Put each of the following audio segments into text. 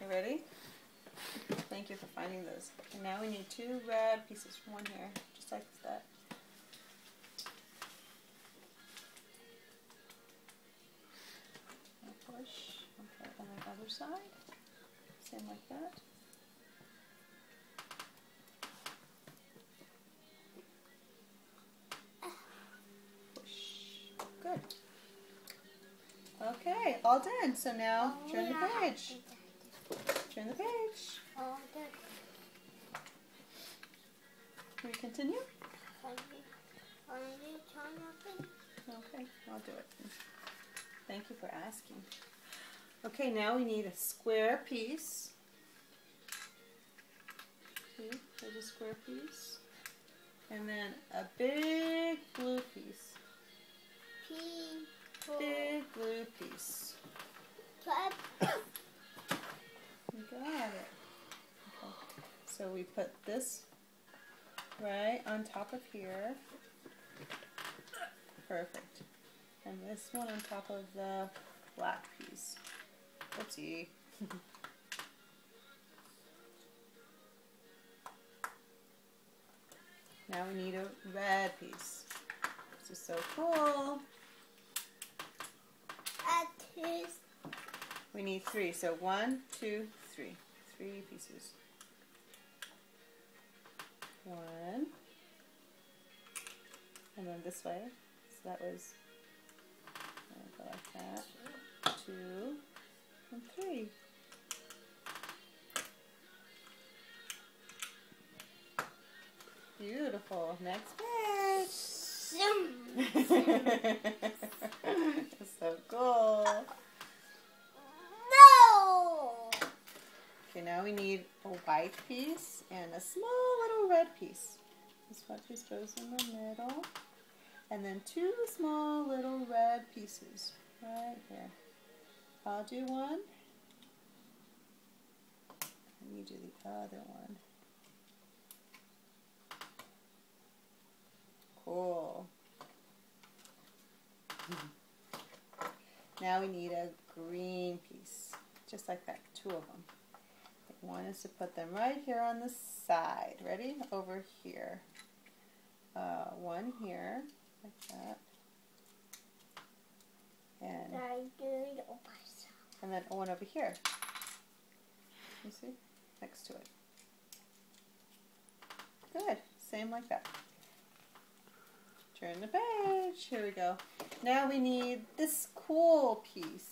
You ready? Thank you for finding those. And now we need 2 red pieces from one here, just like that. And push. Okay, on the other side. Same like that. Push. Good. Okay, all done. So now turn the page. Turn the page. Can we continue? Okay, I'll do it. Thank you for asking. Okay, now we need a square piece. See, there's a square piece. And then a big blue piece. Big blue piece. You got it. Okay. So we put this right on top of here. Perfect. And this one on top of the black piece. Oopsie. Now we need a red piece. This is so cool. We need 3. So 1, 2, 3. 3 pieces. 1. And then this way. So that was, go like that. 2 and 3. Beautiful. Next page. So cool. Okay, now we need a white piece and a small little red piece. This white piece goes in the middle. And then 2 small little red pieces right here. I'll do one. And you do the other one. Cool. Now we need a green piece. Just like that. 2 of them. One is to put them right here on the side. Ready? Over here. 1 here, like that. And then one over here. You see? Next to it. Good. Same like that. Turn the page. Here we go. Now we need this cool piece.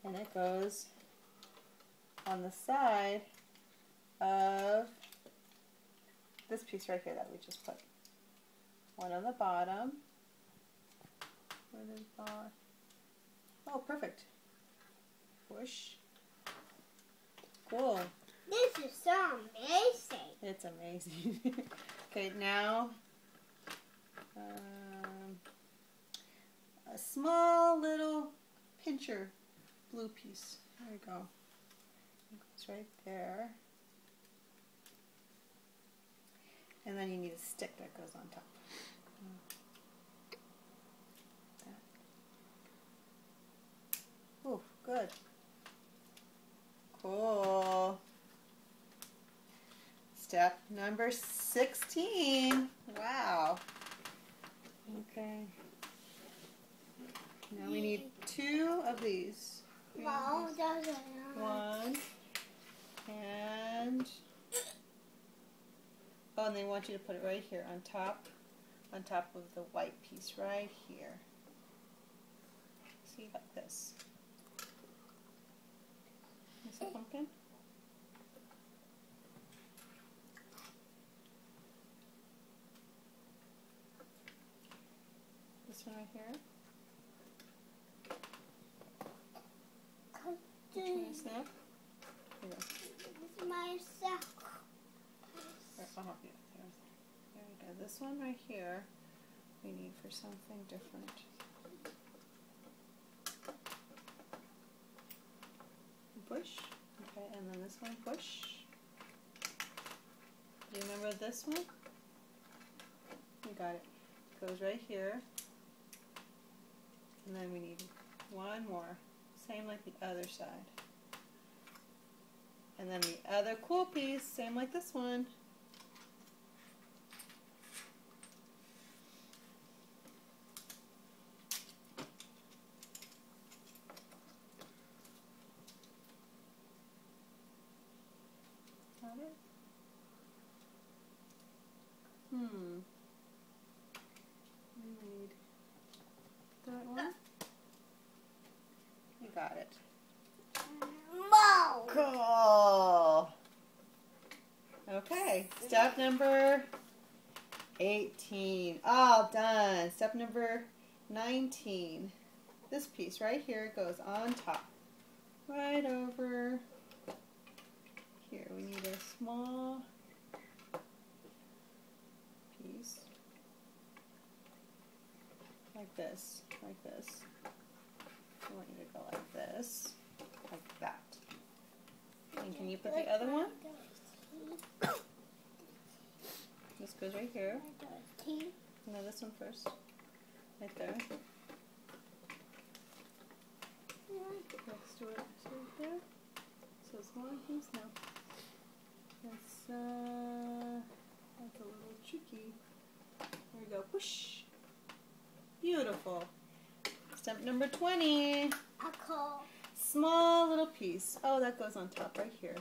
And it goes on the side of this piece right here that we just put. One on the bottom. Where is the bar? Oh, perfect. Push. Cool. This is so amazing. It's amazing. Okay, now a small little pincher blue piece. There we go. It's right there. And then you need a stick that goes on top. Ooh, good. Cool. Step number 16. Wow. Okay. Now we need 2 of these. Wow, that's 1 and oh, and they want you to put it right here on top of the white piece right here. See, like this. Is it pumpkin? This one right here. Which one is that? Here we go. This is myself. Here, I'll help you. There we go. This one right here we need for something different. Push. Okay, and then this one push. Do you remember this one? You got it. Goes right here. And then we need one more. Same like the other side. And then the other cool piece, same like this one. Got it? We need that one. You got it. Mo. Cool. Okay, step number 18. All done. Step number 19. This piece right here goes on top. Right over here. We need a small piece. Like this. Like this. I want you to go like this. Like that. And can you put the other one? This goes right here. No, this one first. Right there. Next to it. So right there. So smaller piece now. That's a little tricky. There we go. Push. Beautiful. Step number 20. Small little piece. Oh, that goes on top right here.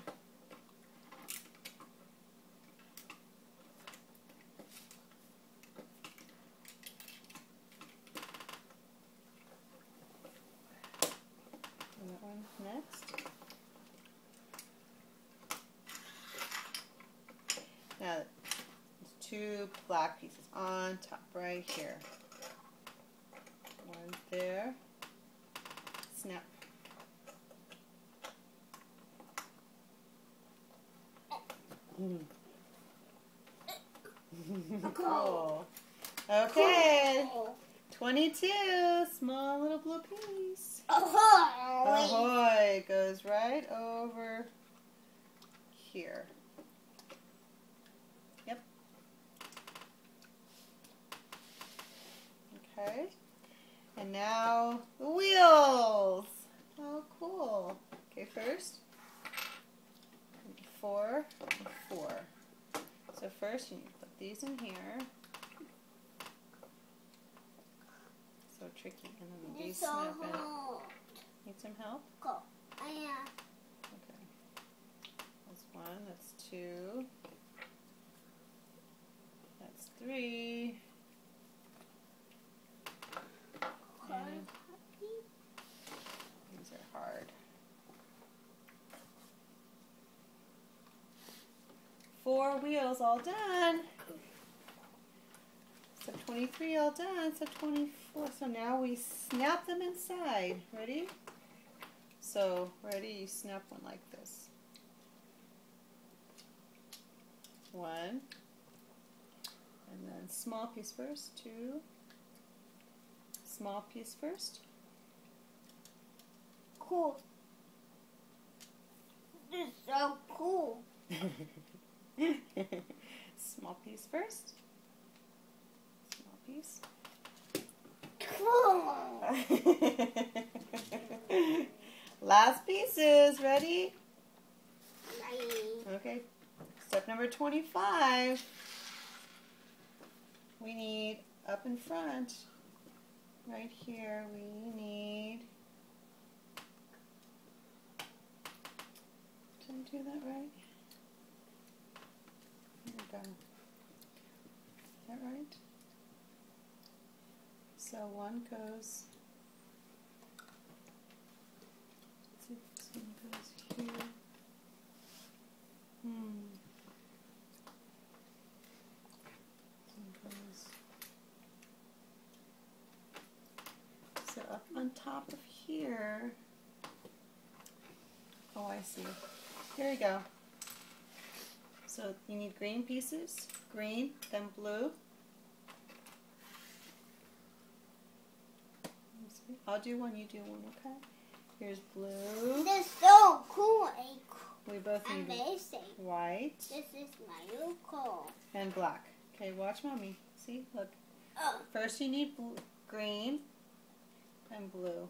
And that one next. Now, there's two black pieces on top right here. One there. Snap. Cool. Okay. 22. Small little blue piece. Ahoy. Goes right over here. Yep. Okay. And now the wheels. Oh, cool. Okay, first. 4 and 4. So first you need to put these in here. So tricky. And then these snap in. Need some help? Okay. That's 1. That's 2. That's 3. And these are hard. 4 wheels all done. Step 23 all done. Step 24. So now we snap them inside. Ready? So, ready? You snap one like this. 1. And then small piece first. 2. Small piece first. Cool. This is so cool. Small piece first. Small piece. Cool. Last pieces. Ready? Okay. Step number 25. We need up in front. Right here we need. Did I do that right? Here we go. Is that right? So one goes. Let's see if this one goes here. This one goes. So up on top of here. Oh, I see. Here we go. So you need green pieces. Green, then blue. I'll do one, you do one, okay? Here's blue. This is so cool. We both need Amazing. white. This is my new cool. And black. Okay, watch mommy. See, look. Oh. First you need green and blue.